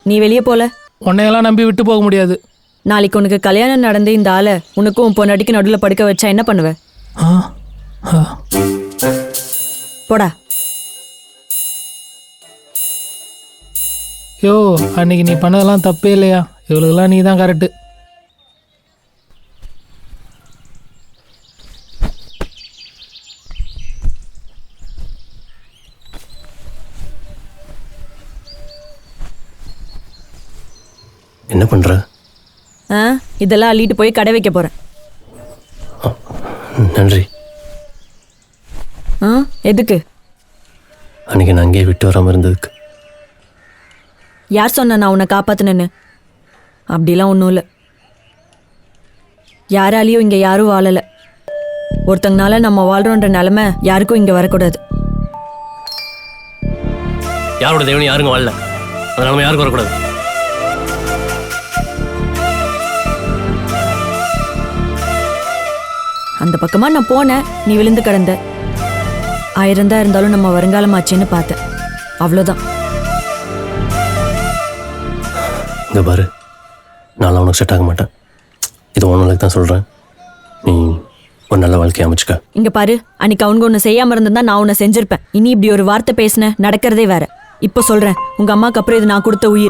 நீ வெளியே போல. உன்னையெல்லாம் நம்பி விட்டு போக முடியாது. நாளைக்கு உனக்கு கல்யாணம் நடந்து இந்த ஆளை உனக்கும் உன் பொண்டாட்டிக்கு நடுவில் படுக்க வச்சா என்ன பண்ணுவ? ஆ ஆ போடா. யோ, அன்னைக்கு நீ பண்ணதெல்லாம் தப்பே இல்லையா? இவளுக்கெல்லாம் நீ தான் கரெக்டு. என்ன பண்ற? இதெல்லாம் அள்ளிட்டு போய் கடை வைக்க போறேன். நன்றி. எதுக்கு? அன்னைக்கு நான் அங்கேயே விட்டு வராமல் இருந்ததுக்கு. யார் சொன்ன நான் உன்னை காப்பாத்தினேன்னு? அப்படிலாம் ஒன்றும் இல்லை. யாராலையும் இங்கே யாரும் வாழலை. ஒருத்தங்கனால நம்ம வாழ்றோன்ற நிலைமை யாருக்கும் இங்கே வரக்கூடாது. யாரோட தேவனி யாருங்க வாழல, அந்த நிலைமை யாருக்கும் வரக்கூடாது. அந்த பக்கமா நான் போனேன், நீ விழுந்து கிடந்த. 1000 தான் இருந்தாலும் நம்ம வருங்காலமாச்சேன்னு பார்த்தேன், அவ்வளோதான். இங்கே பாரு, நான் உனக்கு செட் ஆக மாட்டேன். இது ஒன்றுக்கு தான் சொல்கிறேன். நீ ஒரு நல்ல வாழ்க்கையை அமைச்சுக்க. இங்கே பாரு, அன்னைக்கு அவங்க ஒன்று செய்யாமல் இருந்திருந்தா நான் உன்னை செஞ்சிருப்பேன். இனி இப்படி ஒரு வார்த்தை பேசினேன், நடக்கிறதே வேற. இப்போ சொல்கிறேன், உங்கள் அம்மாவுக்கு அப்புறம் இது நான் கொடுத்த உயிர்.